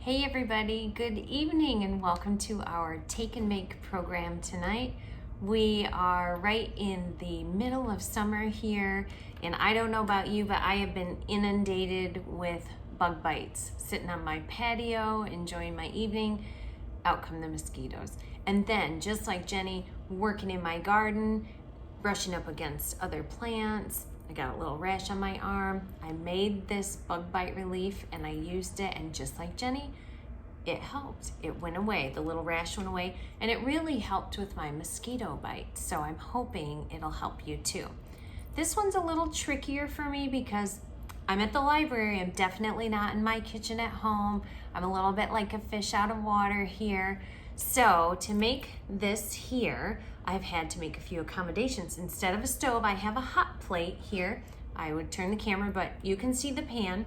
Hey everybody, good evening and welcome to our Take and Make program tonight. We are right in the middle of summer here, and I don't know about you, but I have been inundated with bug bites. Sitting on my patio, enjoying my evening, out come the mosquitoes. And then, just like Jenny, working in my garden, brushing up against other plants. I got a little rash on my arm. I made this bug bite relief and I used it, and just like Jenny, it helped. It went away. The little rash went away, and it really helped with my mosquito bite. So I'm hoping it'll help you too. This one's a little trickier for me because I'm at the library. I'm definitely not in my kitchen at home. I'm a little bit like a fish out of water here. So to make this here, I've had to make a few accommodations. Instead of a stove, I have a hot plate here. I would turn the camera, but you can see the pan.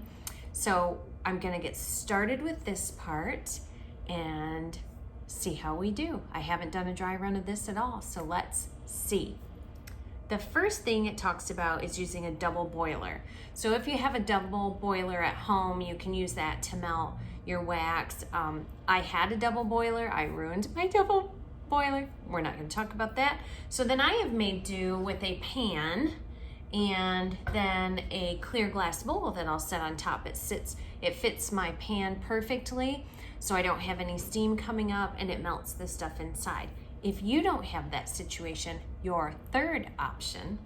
So I'm gonna get started with this part and see how we do. I haven't done a dry run of this at all, so let's see. The first thing it talks about is using a double boiler. So if you have a double boiler at home, you can use that to melt your wax. I had a double boiler. I ruined my double boiler. We're not going to talk about that. So then I have made do with a pan and then a clear glass bowl that I'll set on top. It fits my pan perfectly, so I don't have any steam coming up, and it melts the stuff inside. If you don't have that situation, your third option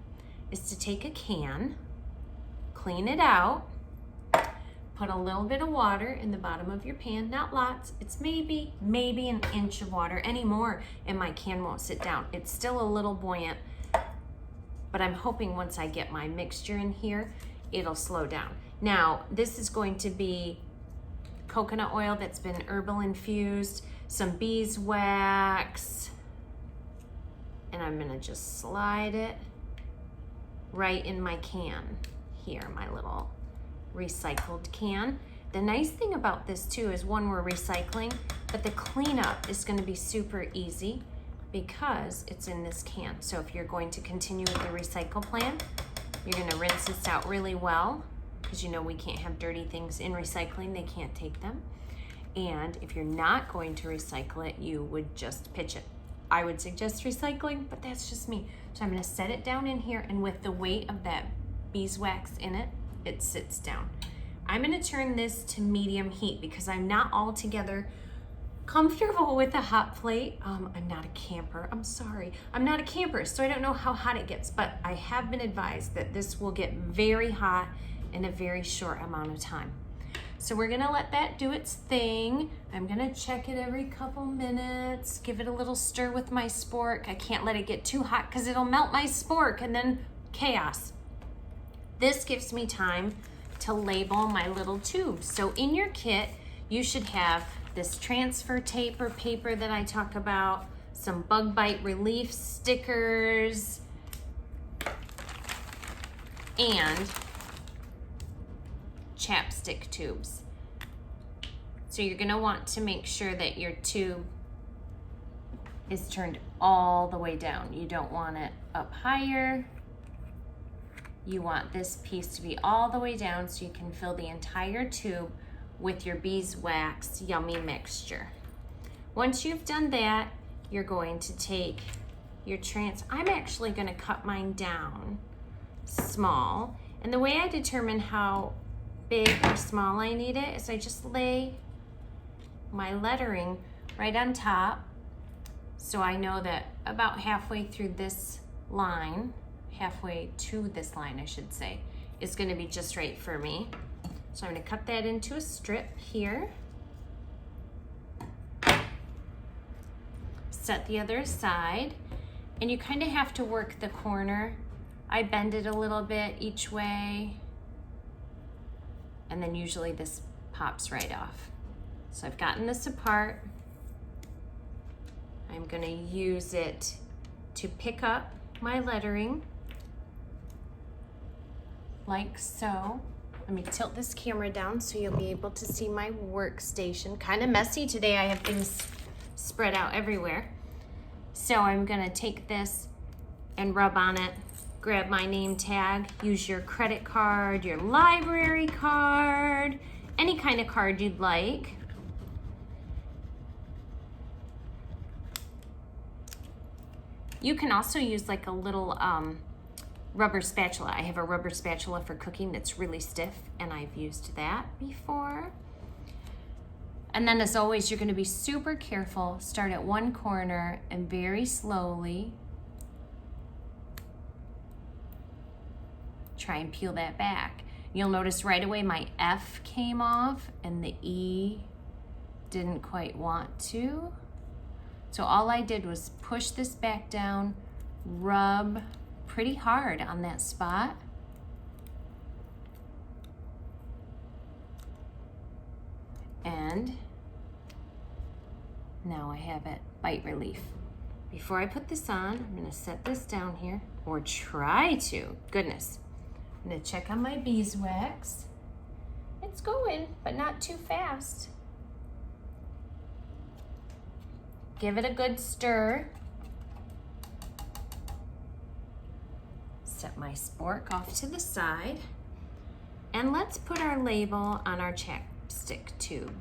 is to take a can, clean it out, put a little bit of water in the bottom of your pan, not lots. It's maybe an inch of water. Any more and my can won't sit down. It's still a little buoyant, but I'm hoping once I get my mixture in here, it'll slow down. Now, this is going to be coconut oil that's been herbal infused, some beeswax, and I'm gonna just slide it right in my can here, my little recycled can. The nice thing about this too is, one, we're recycling, but the cleanup is gonna be super easy because it's in this can. So if you're going to continue with the recycle plan, you're gonna rinse this out really well, because you know we can't have dirty things in recycling, they can't take them. And if you're not going to recycle it, you would just pitch it. I would suggest recycling, but that's just me. So I'm gonna set it down in here, and with the weight of that beeswax in it, it sits down. I'm gonna turn this to medium heat because I'm not altogether comfortable with a hot plate. I'm not a camper, I'm sorry. I'm not a camper, so I don't know how hot it gets, but I have been advised that this will get very hot in a very short amount of time. So we're gonna let that do its thing. I'm gonna check it every couple minutes, give it a little stir with my spork. I can't let it get too hot because it'll melt my spork and then chaos. This gives me time to label my little tubes. So in your kit, you should have this transfer tape or paper that I talk about, some bug bite relief stickers, and chapstick tubes. So you're gonna want to make sure that your tube is turned all the way down. You don't want it up higher. You want this piece to be all the way down so you can fill the entire tube with your beeswax yummy mixture. Once you've done that, you're going to take your I'm actually gonna cut mine down small. And the way I determine how big or small I need it is I just lay my lettering right on top. So I know that about halfway through this line, halfway to this line, I should say, is gonna be just right for me. So I'm gonna cut that into a strip here. Set the other side, and you kind of have to work the corner. I bend it a little bit each way, and then usually this pops right off. So I've gotten this apart. I'm gonna use it to pick up my lettering, like so. Let me tilt this camera down so you'll be able to see my workstation. Kind of messy today, I have things spread out everywhere. So I'm gonna take this and rub on it, grab my name tag, use your credit card, your library card, any kind of card you'd like. You can also use like a little rubber spatula. I have a rubber spatula for cooking that's really stiff, and I've used that before. And then as always, you're gonna be super careful. Start at one corner and very slowly try and peel that back. You'll notice right away my F came off and the E didn't quite want to. So all I did was push this back down, rub pretty hard on that spot. And now I have it, bite relief. Before I put this on, I'm gonna set this down here, or try to, goodness. I'm gonna check on my beeswax. It's going, but not too fast. Give it a good stir. Set my spork off to the side. And let's put our label on our chapstick tube.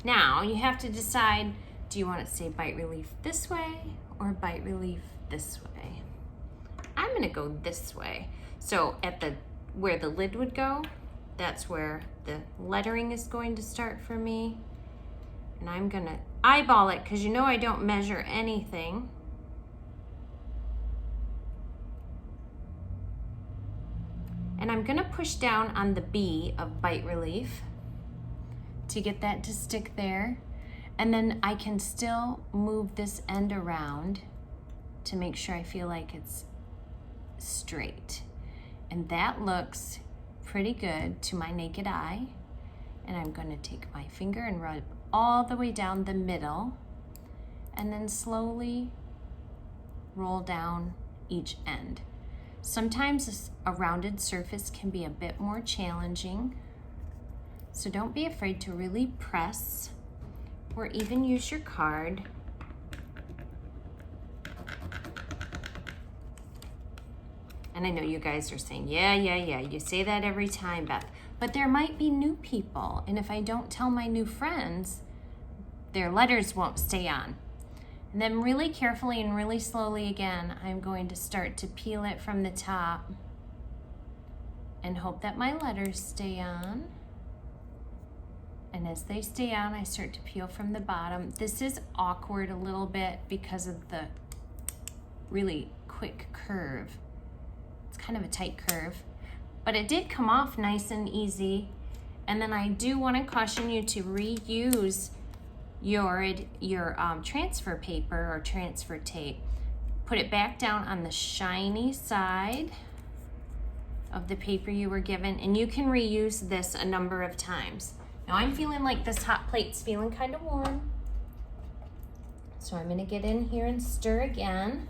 Now you have to decide, do you want to say bite relief this way or bite relief this way? I'm gonna go this way. So at where the lid would go, that's where the lettering is going to start for me. And I'm gonna eyeball it because you know I don't measure anything. And I'm gonna push down on the B of bite relief to get that to stick there. And then I can still move this end around to make sure I feel like it's straight. And that looks pretty good to my naked eye. And I'm gonna take my finger and rub all the way down the middle and then slowly roll down each end. Sometimes a rounded surface can be a bit more challenging, so don't be afraid to really press or even use your card. And I know you guys are saying, yeah, you say that every time, Beth. But there might be new people, and if I don't tell my new friends, their letters won't stay on. And then really carefully and really slowly again, I'm going to start to peel it from the top and hope that my letters stay on. And as they stay on, I start to peel from the bottom. This is awkward a little bit because of the really quick curve. It's kind of a tight curve, but it did come off nice and easy. And then I do want to caution you to reuse your transfer paper or transfer tape. Put it back down on the shiny side of the paper you were given, and you can reuse this a number of times. Now I'm feeling like this hot plate's feeling kind of warm, so I'm going to get in here and stir again.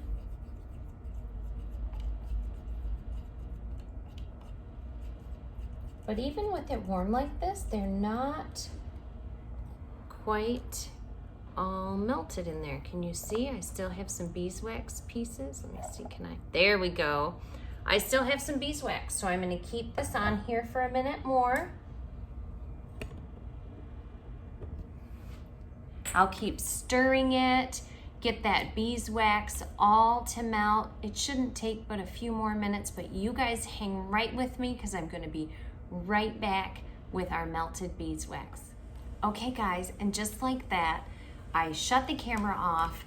But even with it warm like this, they're not quite all melted in there. Can you see? I still have some beeswax pieces. Let me see, there we go. I still have some beeswax, so I'm gonna keep this on here for a minute more. I'll keep stirring it, get that beeswax all to melt. It shouldn't take but a few more minutes, but you guys hang right with me because I'm gonna be right back with our melted beeswax. Okay guys, and just like that, I shut the camera off,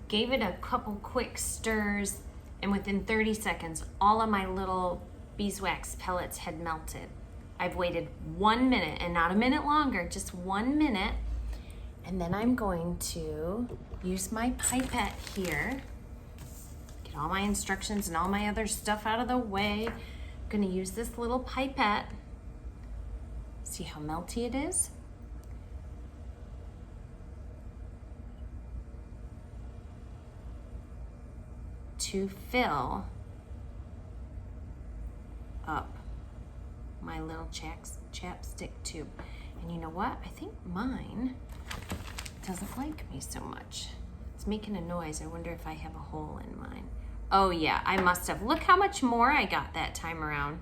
gave it a couple quick stirs, and within 30 seconds, all of my little beeswax pellets had melted. I've waited 1 minute, and not a minute longer, just 1 minute. And then I'm going to use my pipette here, get all my instructions and all my other stuff out of the way. I'm gonna use this little pipette. See how melty it is? To fill up my little chapstick tube. And you know what? I think mine doesn't like me so much. It's making a noise. I wonder if I have a hole in mine. Oh yeah, I must have. Look how much more I got that time around.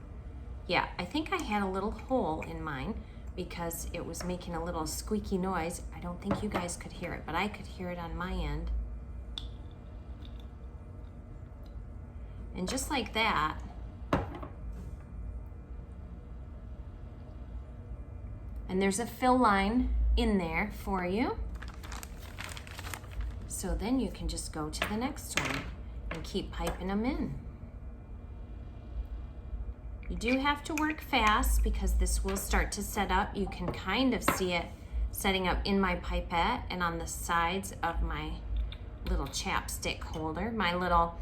Yeah, I think I had a little hole in mine because it was making a little squeaky noise. I don't think you guys could hear it, but I could hear it on my end. And just like that, and there's a fill line in there for you. So then you can just go to the next one and keep piping them in. You do have to work fast because this will start to set up. You can kind of see it setting up in my pipette and on the sides of my little chapstick holder, my little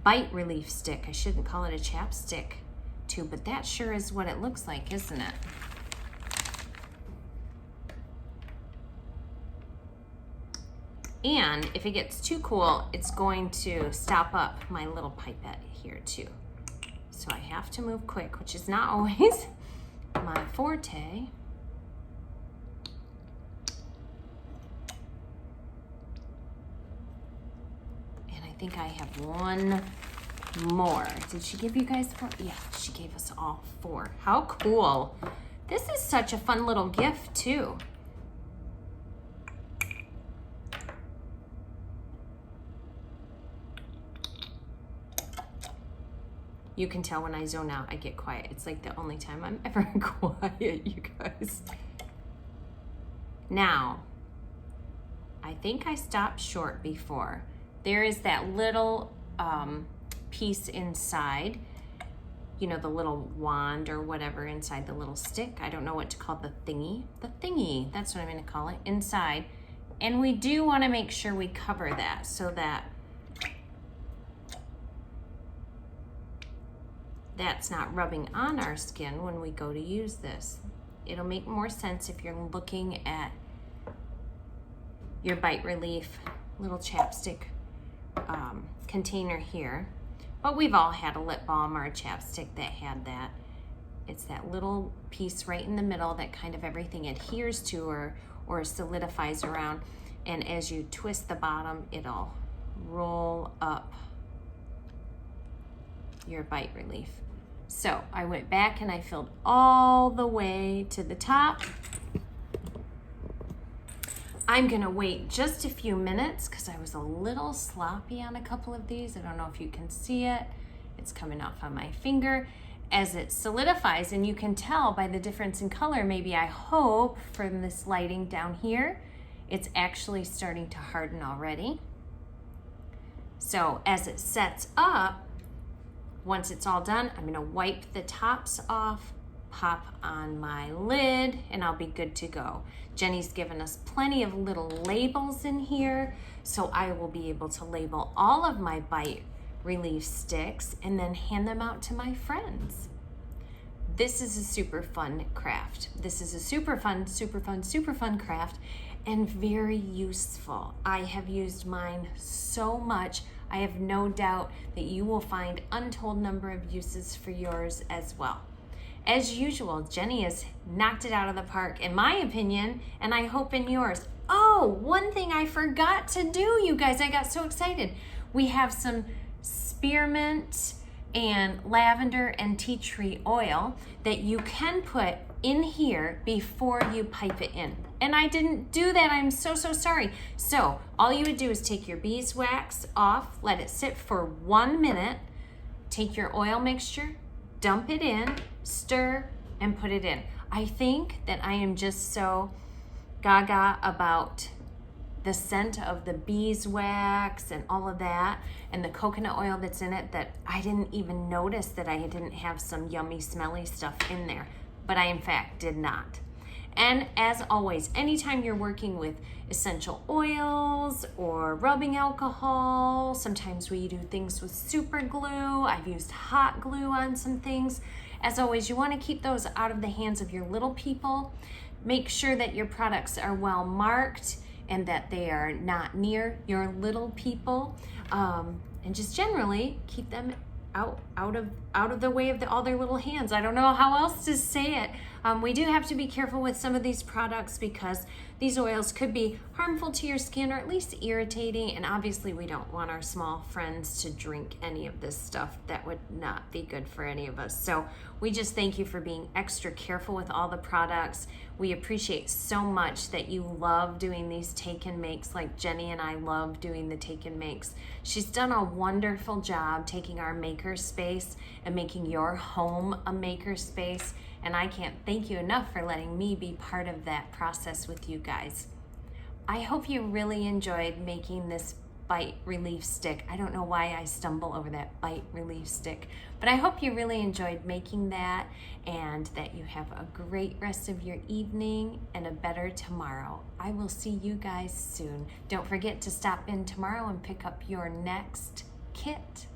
bite relief stick. I shouldn't call it a chapstick tube, but that sure is what it looks like, isn't it? And if it gets too cool, it's going to stop up my little pipette here too. So I have to move quick, which is not always my forte. And I think I have one more. Did she give you guys 4? Yeah, she gave us all 4. How cool. This is such a fun little gift too. You can tell when I zone out, I get quiet. It's like the only time I'm ever quiet, you guys. Now, I think I stopped short before. There is that little piece inside, you know, the little wand or whatever inside the little stick. I don't know what to call the thingy. The thingy, that's what I'm gonna call it, inside. And we do wanna make sure we cover that so that that's not rubbing on our skin when we go to use this. It'll make more sense if you're looking at your bite relief little chapstick container here. But we've all had a lip balm or a chapstick that had that. It's that little piece right in the middle that kind of everything adheres to or solidifies around. And as you twist the bottom, it'll roll up your bite relief. So I went back and I filled all the way to the top. I'm gonna wait just a few minutes because I was a little sloppy on a couple of these. I don't know if you can see it. It's coming off on my finger as it solidifies, and you can tell by the difference in color, maybe I hope from this lighting down here, it's actually starting to harden already. So as it sets up, once it's all done, I'm gonna wipe the tops off, pop on my lid, and I'll be good to go. Jenny's given us plenty of little labels in here, so I will be able to label all of my bite relief sticks and then hand them out to my friends. This is a super fun craft. This is a super fun craft and very useful. I have used mine so much. I have no doubt that you will find untold number of uses for yours as well. As usual, Jenny has knocked it out of the park, in my opinion, and I hope in yours. Oh, one thing I forgot to do, you guys, I got so excited. We have some spearmint and lavender and tea tree oil that you can put in here before you pipe it in. And I didn't do that, I'm so sorry. So all you would do is take your beeswax off, let it sit for 1 minute, take your oil mixture, dump it in, stir, and put it in. I think that I am just so gaga about the scent of the beeswax and all of that and the coconut oil that's in it that I didn't even notice that I didn't have some yummy smelly stuff in there, but I in fact did not. And as always, anytime you're working with essential oils or rubbing alcohol, sometimes we do things with super glue. I've used hot glue on some things. As always, you want to keep those out of the hands of your little people. Make sure that your products are well marked and that they are not near your little people. And just generally keep them out of the way of all their little hands. I don't know how else to say it. We do have to be careful with some of these products because these oils could be harmful to your skin or at least irritating, and obviously we don't want our small friends to drink any of this stuff. That would not be good for any of us. So we just thank you for being extra careful with all the products. We appreciate so much that you love doing these take and makes, like Jenny and I love doing the take and makes. She's done a wonderful job taking our maker space and making your home a maker space. And I can't thank you enough for letting me be part of that process with you guys. I hope you really enjoyed making this bite relief stick. I don't know why I stumble over that bite relief stick, but I hope you really enjoyed making that and that you have a great rest of your evening and a better tomorrow. I will see you guys soon. Don't forget to stop in tomorrow and pick up your next kit.